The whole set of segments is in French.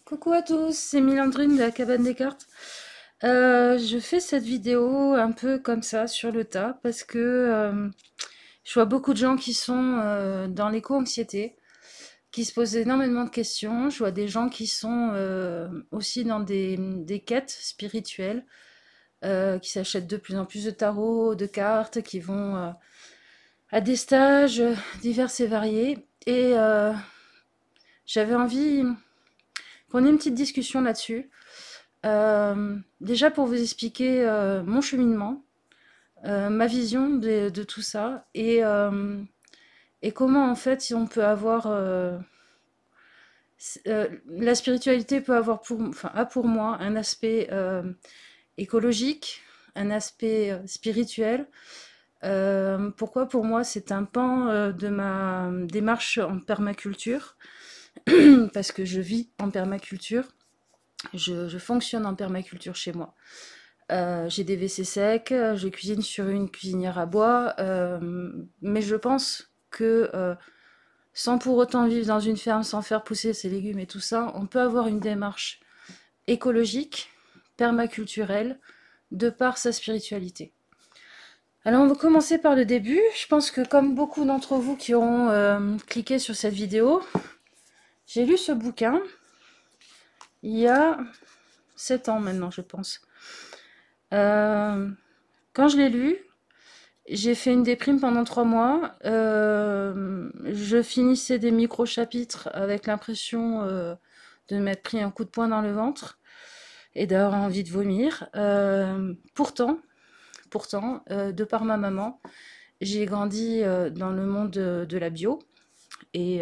Coucou à tous, c'est Milandrine de la cabane des cartes. Je fais cette vidéo un peu comme ça, sur le tas, parce que je vois beaucoup de gens qui sont dans l'éco-anxiété, qui se posent énormément de questions. Je vois des gens qui sont aussi dans des quêtes spirituelles, qui s'achètent de plus en plus de tarots, de cartes, qui vont à des stages divers et variés. Et j'avais envie qu'on ait une petite discussion là-dessus. Déjà pour vous expliquer mon cheminement, ma vision de tout ça et comment en fait si on peut avoir la spiritualité peut avoir enfin a pour moi un aspect écologique, un aspect spirituel. Pourquoi pour moi c'est un pan de ma démarche en permaculture parce que je vis en permaculture, je fonctionne en permaculture chez moi. J'ai des WC secs, je cuisine sur une cuisinière à bois, mais je pense que sans pour autant vivre dans une ferme, sans faire pousser ses légumes et tout ça, on peut avoir une démarche écologique, permaculturelle, de par sa spiritualité. Alors on va commencer par le début. Je pense que comme beaucoup d'entre vous qui auront cliqué sur cette vidéo, j'ai lu ce bouquin il y a 7 ans maintenant, je pense. Quand je l'ai lu, j'ai fait une déprime pendant 3 mois. Je finissais des micro-chapitres avec l'impression de m'être pris un coup de poing dans le ventre et d'avoir envie de vomir. Pourtant, de par ma maman, j'ai grandi dans le monde de la bio et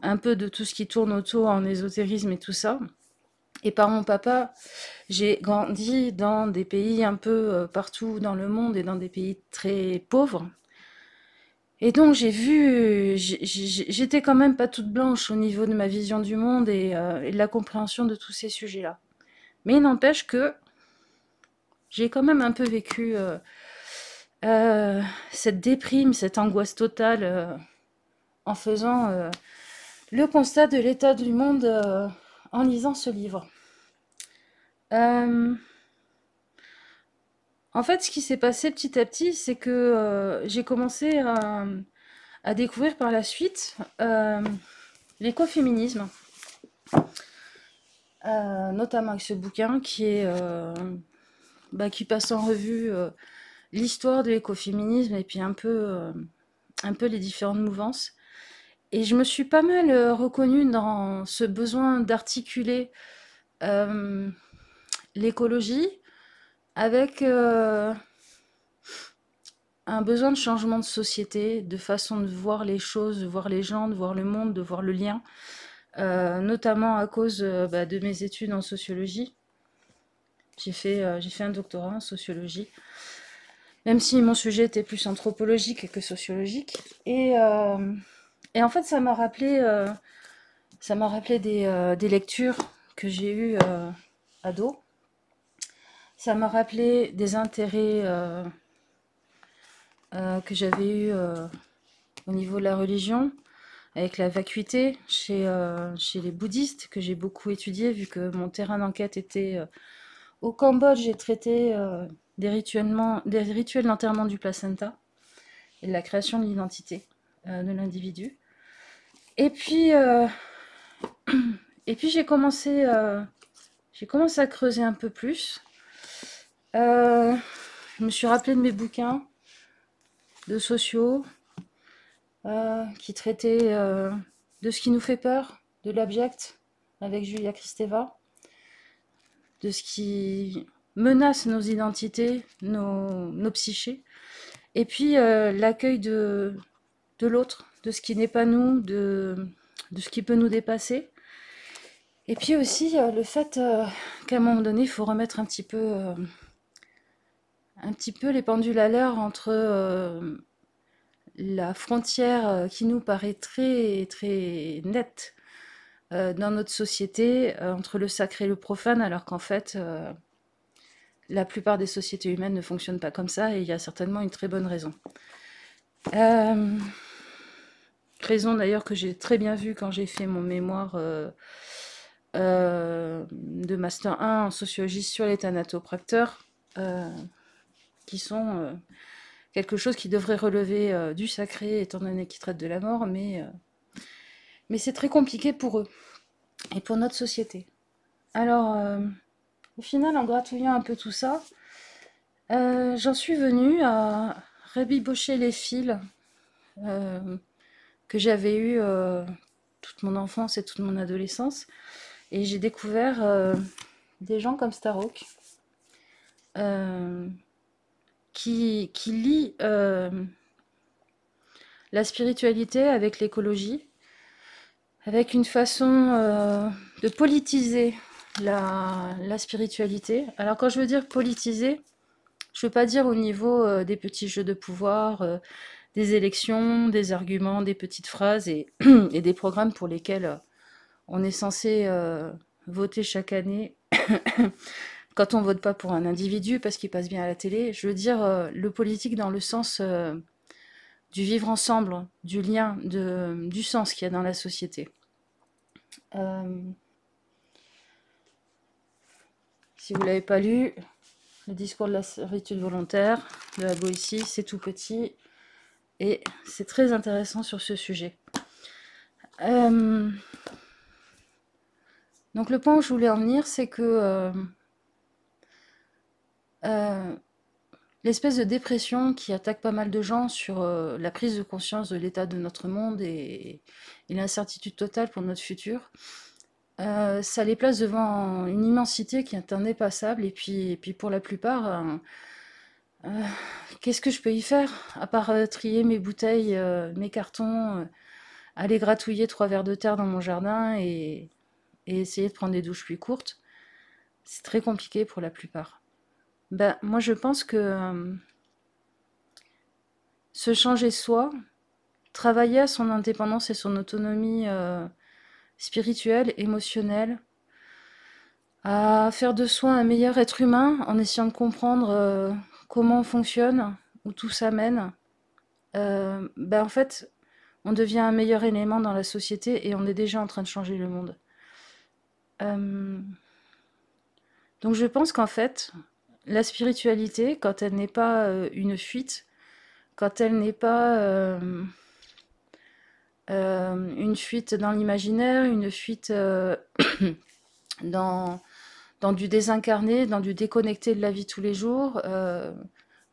un peu de tout ce qui tourne autour en ésotérisme et tout ça. Et par mon papa, j'ai grandi dans des pays un peu partout dans le monde et dans des pays très pauvres. Et donc j'étais quand même pas toute blanche au niveau de ma vision du monde et de la compréhension de tous ces sujets-là. Mais il n'empêche que j'ai quand même un peu vécu euh, cette déprime, cette angoisse totale en faisant le constat de l'état du monde en lisant ce livre. Euh, En fait, ce qui s'est passé petit à petit, c'est que j'ai commencé à découvrir par la suite l'écoféminisme, notamment avec ce bouquin qui passe en revue l'histoire de l'écoféminisme et puis un peu les différentes mouvances. Et je me suis pas mal reconnue dans ce besoin d'articuler euh, l'écologie avec un besoin de changement de société, de façon de voir les choses, de voir les gens, de voir le monde, de voir le lien, notamment à cause de mes études en sociologie. J'ai fait un doctorat en sociologie, même si mon sujet était plus anthropologique que sociologique. Et en fait, ça m'a rappelé des lectures que j'ai eues ado. Ça m'a rappelé des intérêts que j'avais eus au niveau de la religion, avec la vacuité chez les bouddhistes, que j'ai beaucoup étudié, vu que mon terrain d'enquête était au Cambodge. J'ai traité des rituels d'enterrement du placenta et de la création de l'identité de l'individu. Et puis, euh, et puis j'ai commencé à creuser un peu plus. Euh, je me suis rappelé de mes bouquins de sociaux qui traitaient de ce qui nous fait peur, de l'abject, avec Julia Kristeva, de ce qui menace nos identités, nos psychés, et puis l'accueil de l'autre, de ce qui n'est pas nous, de ce qui peut nous dépasser. Et puis aussi le fait qu'à un moment donné, il faut remettre un petit peu les pendules à l'heure entre la frontière qui nous paraît très, très nette dans notre société entre le sacré et le profane, alors qu'en fait, la plupart des sociétés humaines ne fonctionnent pas comme ça, et il y a certainement une très bonne raison. Euh, Raison d'ailleurs que j'ai très bien vue quand j'ai fait mon mémoire de Master 1 en sociologie sur les thanatopracteurs, qui sont quelque chose qui devrait relever du sacré, étant donné qu'ils traitent de la mort, mais c'est très compliqué pour eux et pour notre société. Alors, au final, en gratouillant un peu tout ça, j'en suis venue à rabibocher les fils euh, que j'avais eus toute mon enfance et toute mon adolescence. Et j'ai découvert des gens comme Starhawk euh, qui lient la spiritualité avec l'écologie, avec une façon de politiser la spiritualité. Alors quand je veux dire politiser, je veux pas dire au niveau des petits jeux de pouvoir, des élections, des arguments, des petites phrases et, et des programmes pour lesquels on est censé voter chaque année quand on vote pas pour un individu parce qu'il passe bien à la télé. Je veux dire le politique dans le sens du vivre ensemble, du lien, du sens qu'il y a dans la société. Euh, si vous l'avez pas lu, le discours de la servitude volontaire de la Boétie, c'est tout petit et c'est très intéressant sur ce sujet. Donc le point où je voulais en venir, c'est que l'espèce de dépression qui attaque pas mal de gens sur la prise de conscience de l'état de notre monde et l'incertitude totale pour notre futur, ça les place devant une immensité qui est indépassable. Et puis pour la plupart, qu'est-ce que je peux y faire à part trier mes bouteilles, mes cartons, aller gratouiller 3 verres de terre dans mon jardin et essayer de prendre des douches plus courtes. C'est très compliqué pour la plupart. Ben, moi, je pense que se changer soi, travailler à son indépendance et son autonomie spirituelle, émotionnelle, à faire de soi un meilleur être humain en essayant de comprendre comment on fonctionne, où tout ça mène, ben en fait, on devient un meilleur élément dans la société et on est déjà en train de changer le monde. Euh, donc je pense qu'en fait, la spiritualité, quand elle n'est pas une fuite, quand elle n'est pas une fuite dans l'imaginaire, une fuite dans, dans du désincarné, dans du déconnecté de la vie tous les jours,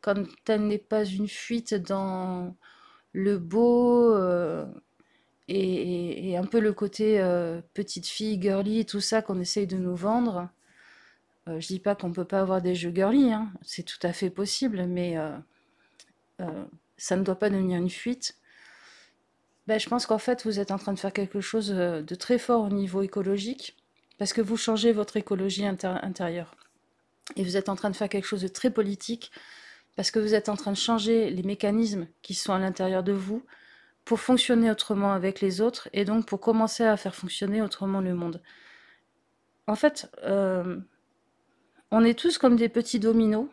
quand elle n'est pas une fuite dans le beau et un peu le côté petite fille, girly, tout ça qu'on essaye de nous vendre. Je dis pas qu'on peut pas avoir des jeux girly, hein, c'est tout à fait possible, mais ça ne doit pas devenir une fuite. Ben, je pense qu'en fait, vous êtes en train de faire quelque chose de très fort au niveau écologique, parce que vous changez votre écologie intérieure. Et vous êtes en train de faire quelque chose de très politique, parce que vous êtes en train de changer les mécanismes qui sont à l'intérieur de vous pour fonctionner autrement avec les autres, et donc pour commencer à faire fonctionner autrement le monde. En fait, on est tous comme des petits dominos,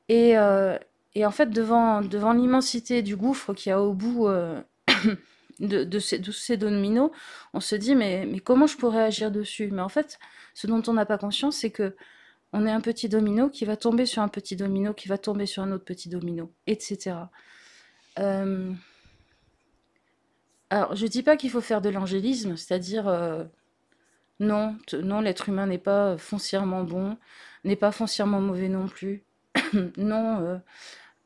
et, euh, et en fait, devant l'immensité du gouffre qu'il y a au bout de ces dominos, on se dit mais comment je pourrais agir dessus? Mais en fait, ce dont on n'a pas conscience, c'est que on est un petit domino qui va tomber sur un petit domino, qui va tomber sur un autre petit domino, etc. Euh, alors, je dis pas qu'il faut faire de l'angélisme, c'est-à-dire non, non, l'être humain n'est pas foncièrement bon, n'est pas foncièrement mauvais non plus. Non,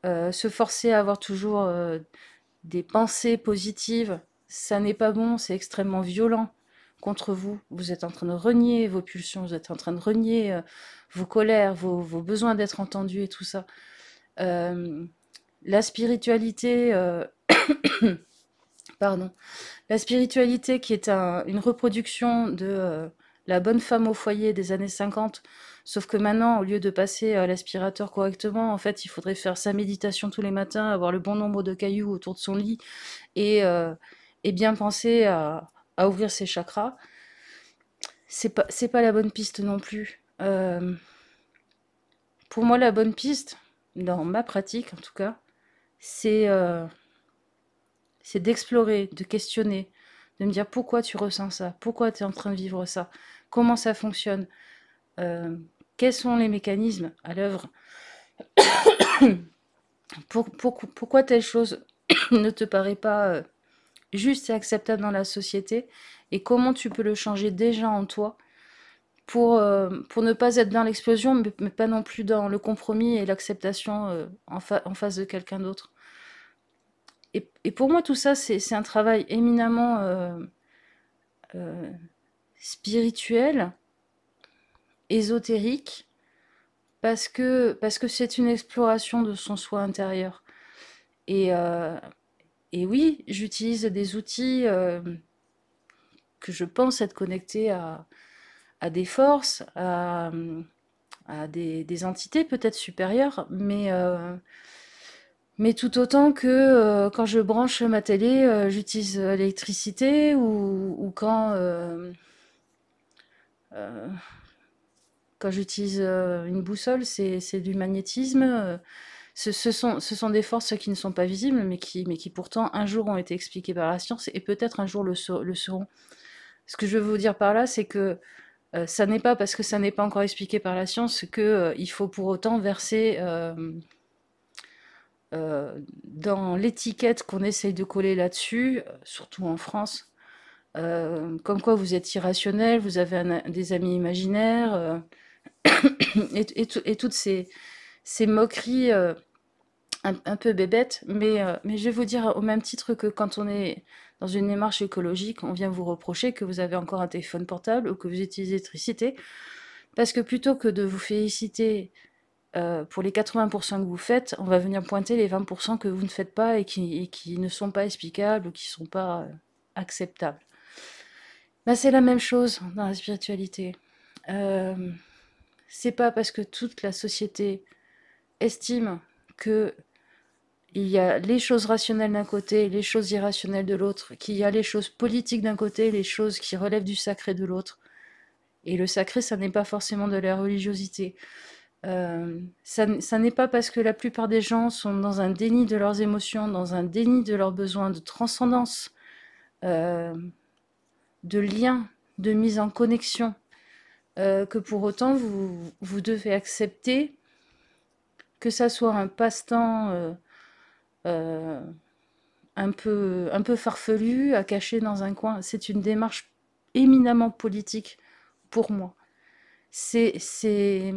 se forcer à avoir toujours des pensées positives, ça n'est pas bon, c'est extrêmement violent contre vous. Vous êtes en train de renier vos pulsions, vous êtes en train de renier vos colères, vos besoins d'être entendus et tout ça. Euh, la spiritualité, pardon, la spiritualité qui est une reproduction de la bonne femme au foyer des années 50, sauf que maintenant, au lieu de passer à l'aspirateur correctement, en fait, il faudrait faire sa méditation tous les matins, avoir le bon nombre de cailloux autour de son lit et, euh, et bien penser à ouvrir ses chakras. C'est pas la bonne piste non plus. Pour moi, la bonne piste, dans ma pratique en tout cas, c'est c'est d'explorer, de questionner, de me dire pourquoi tu ressens ça, pourquoi tu es en train de vivre ça, comment ça fonctionne, euh, quels sont les mécanismes à l'œuvre, pourquoi telle chose ne te paraît pas juste et acceptable dans la société, et comment tu peux le changer déjà en toi pour ne pas être dans l'explosion, mais pas non plus dans le compromis et l'acceptation en face de quelqu'un d'autre. Et pour moi, tout ça, c'est un travail éminemment euh, spirituel, ésotérique, parce que c'est une exploration de son soi intérieur. Et, euh, et oui, j'utilise des outils que je pense être connectés à des forces, à des entités peut-être supérieures, mais tout autant que quand je branche ma télé, j'utilise l'électricité, ou euh, quand j'utilise une boussole, c'est du magnétisme. Ce sont des forces qui ne sont pas visibles, mais qui pourtant un jour ont été expliquées par la science et peut-être un jour le seront. Ce que je veux vous dire par là, c'est que ça n'est pas parce que ça n'est pas encore expliqué par la science que il faut pour autant verser dans l'étiquette qu'on essaye de coller là-dessus, surtout en France, comme quoi vous êtes irrationnel, vous avez des amis imaginaires, et toutes ces moqueries un peu bébêtes, mais je vais vous dire, au même titre que quand on est dans une démarche écologique, on vient vous reprocher que vous avez encore un téléphone portable ou que vous utilisez l'électricité, parce que plutôt que de vous féliciter pour les 80% que vous faites, on va venir pointer les 20% que vous ne faites pas et qui ne sont pas explicables ou qui ne sont pas acceptables. Bah, c'est la même chose dans la spiritualité. Euh, c'est pas parce que toute la société estime que il y a les choses rationnelles d'un côté, les choses irrationnelles de l'autre, qu'il y a les choses politiques d'un côté, les choses qui relèvent du sacré de l'autre. Et le sacré, ça n'est pas forcément de la religiosité. Ça n'est pas parce que la plupart des gens sont dans un déni de leurs émotions, dans un déni de leurs besoins de transcendance, euh, de lien, de mise en connexion, que pour autant vous devez accepter que ça soit un passe-temps euh, un peu farfelu, à cacher dans un coin. C'est une démarche éminemment politique pour moi. C'est c'est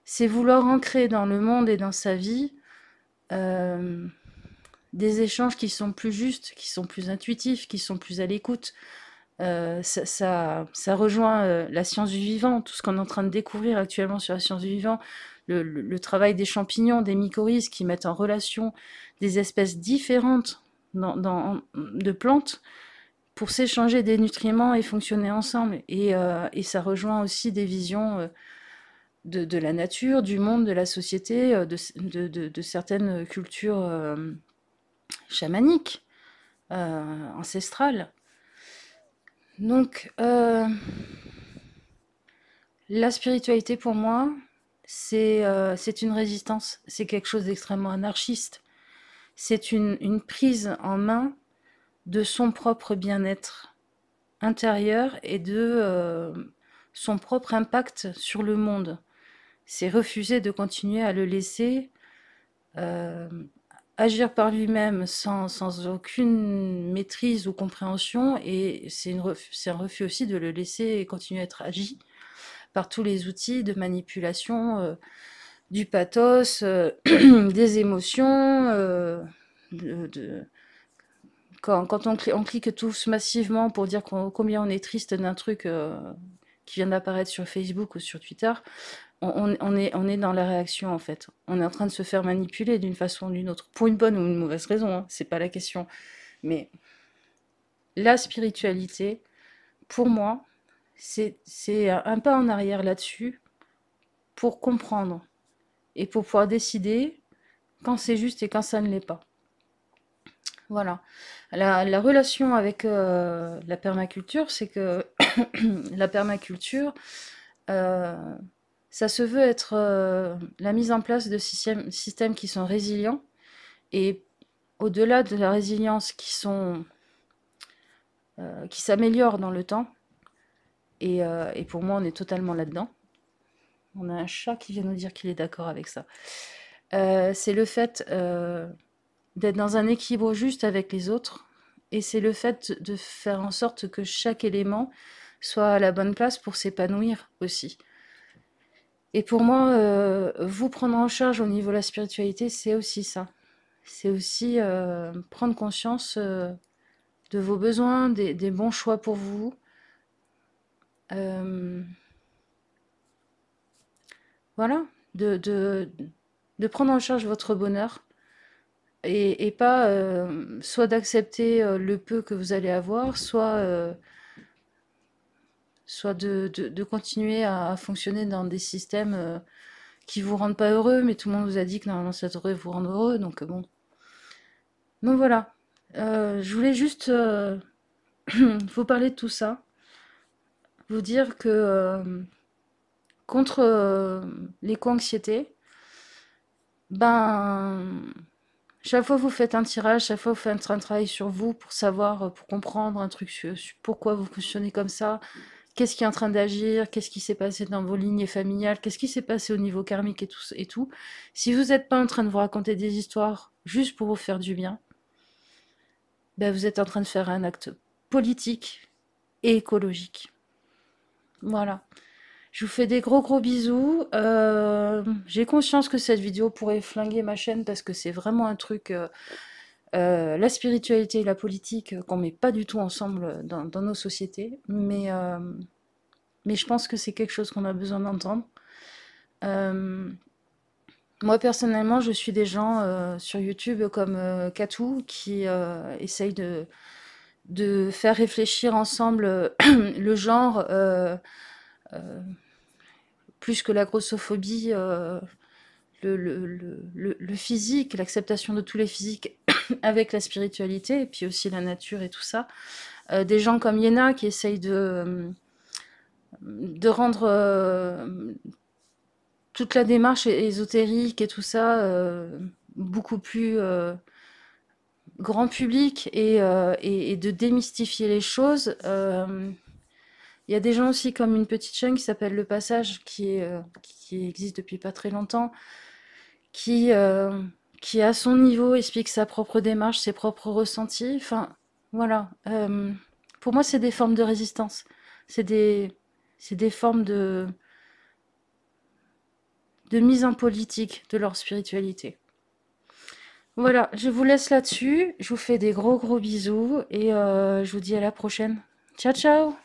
c'est vouloir ancrer dans le monde et dans sa vie euh, des échanges qui sont plus justes, qui sont plus intuitifs, qui sont plus à l'écoute. Ça rejoint la science du vivant, tout ce qu'on est en train de découvrir actuellement sur la science du vivant, le travail des champignons, des mycorhizes qui mettent en relation des espèces différentes de plantes pour s'échanger des nutriments et fonctionner ensemble. Et ça rejoint aussi des visions de la nature, du monde, de la société, de certaines cultures chamaniques, ancestrales. Donc, la spiritualité pour moi, c'est une résistance, c'est quelque chose d'extrêmement anarchiste. C'est une prise en main de son propre bien-être intérieur et de son propre impact sur le monde. C'est refuser de continuer à le laisser euh, agir par lui-même sans aucune maîtrise ou compréhension, et c'est un refus aussi de le laisser continuer à être agi par tous les outils de manipulation, du pathos, des émotions, quand on clique tous massivement pour dire combien on est triste d'un truc qui vient d'apparaître sur Facebook ou sur Twitter, on est dans la réaction en fait. On est en train de se faire manipuler d'une façon ou d'une autre, pour une bonne ou une mauvaise raison, hein, c'est pas la question. Mais la spiritualité, pour moi, c'est un pas en arrière là-dessus pour comprendre et pour pouvoir décider quand c'est juste et quand ça ne l'est pas. Voilà. La relation avec la permaculture, c'est que la permaculture, euh, ça se veut être la mise en place de systèmes qui sont résilients, et au-delà de la résilience, qui sont qui s'améliore dans le temps. Et pour moi, on est totalement là-dedans. On a un chat qui vient nous dire qu'il est d'accord avec ça. C'est le fait d'être dans un équilibre juste avec les autres. Et c'est le fait de faire en sorte que chaque élément soit à la bonne place pour s'épanouir aussi. Et pour moi, vous prendre en charge au niveau de la spiritualité, c'est aussi ça. C'est aussi prendre conscience de vos besoins, des bons choix pour vous. Euh, voilà, de prendre en charge votre bonheur et pas soit d'accepter le peu que vous allez avoir, soit de continuer à fonctionner dans des systèmes qui vous rendent pas heureux, mais tout le monde vous a dit que normalement ça devrait vous rendre heureux, donc bon. Donc voilà. Je voulais juste vous parler de tout ça, vous dire que contre l'éco-anxiété, ben, chaque fois que vous faites un tirage, chaque fois que vous faites un travail sur vous pour savoir, pour comprendre un truc sur pourquoi vous fonctionnez comme ça, qu'est-ce qui est en train d'agir, qu'est-ce qui s'est passé dans vos lignées familiales, qu'est-ce qui s'est passé au niveau karmique et tout. Si vous n'êtes pas en train de vous raconter des histoires juste pour vous faire du bien, ben vous êtes en train de faire un acte politique et écologique. Voilà. Je vous fais des gros gros bisous. J'ai conscience que cette vidéo pourrait flinguer ma chaîne parce que c'est vraiment un truc, la spiritualité et la politique qu'on met pas du tout ensemble dans nos sociétés. Mais je pense que c'est quelque chose qu'on a besoin d'entendre. Euh, Moi personnellement, je suis des gens sur YouTube comme Katou qui essayent de faire réfléchir ensemble le genre. Plus que la grossophobie, le physique, l'acceptation de tous les physiques avec la spiritualité, et puis aussi la nature et tout ça. Des gens comme Yéna qui essayent de rendre toute la démarche ésotérique et tout ça beaucoup plus grand public et de démystifier les choses. Il y a des gens aussi comme une petite chaîne qui s'appelle Le Passage, qui existe depuis pas très longtemps, qui, euh, qui à son niveau explique sa propre démarche, ses propres ressentis. Enfin, voilà. Pour moi, c'est des formes de résistance. C'est des formes de mise en politique de leur spiritualité. Voilà, je vous laisse là-dessus. Je vous fais des gros gros bisous et je vous dis à la prochaine. Ciao, ciao!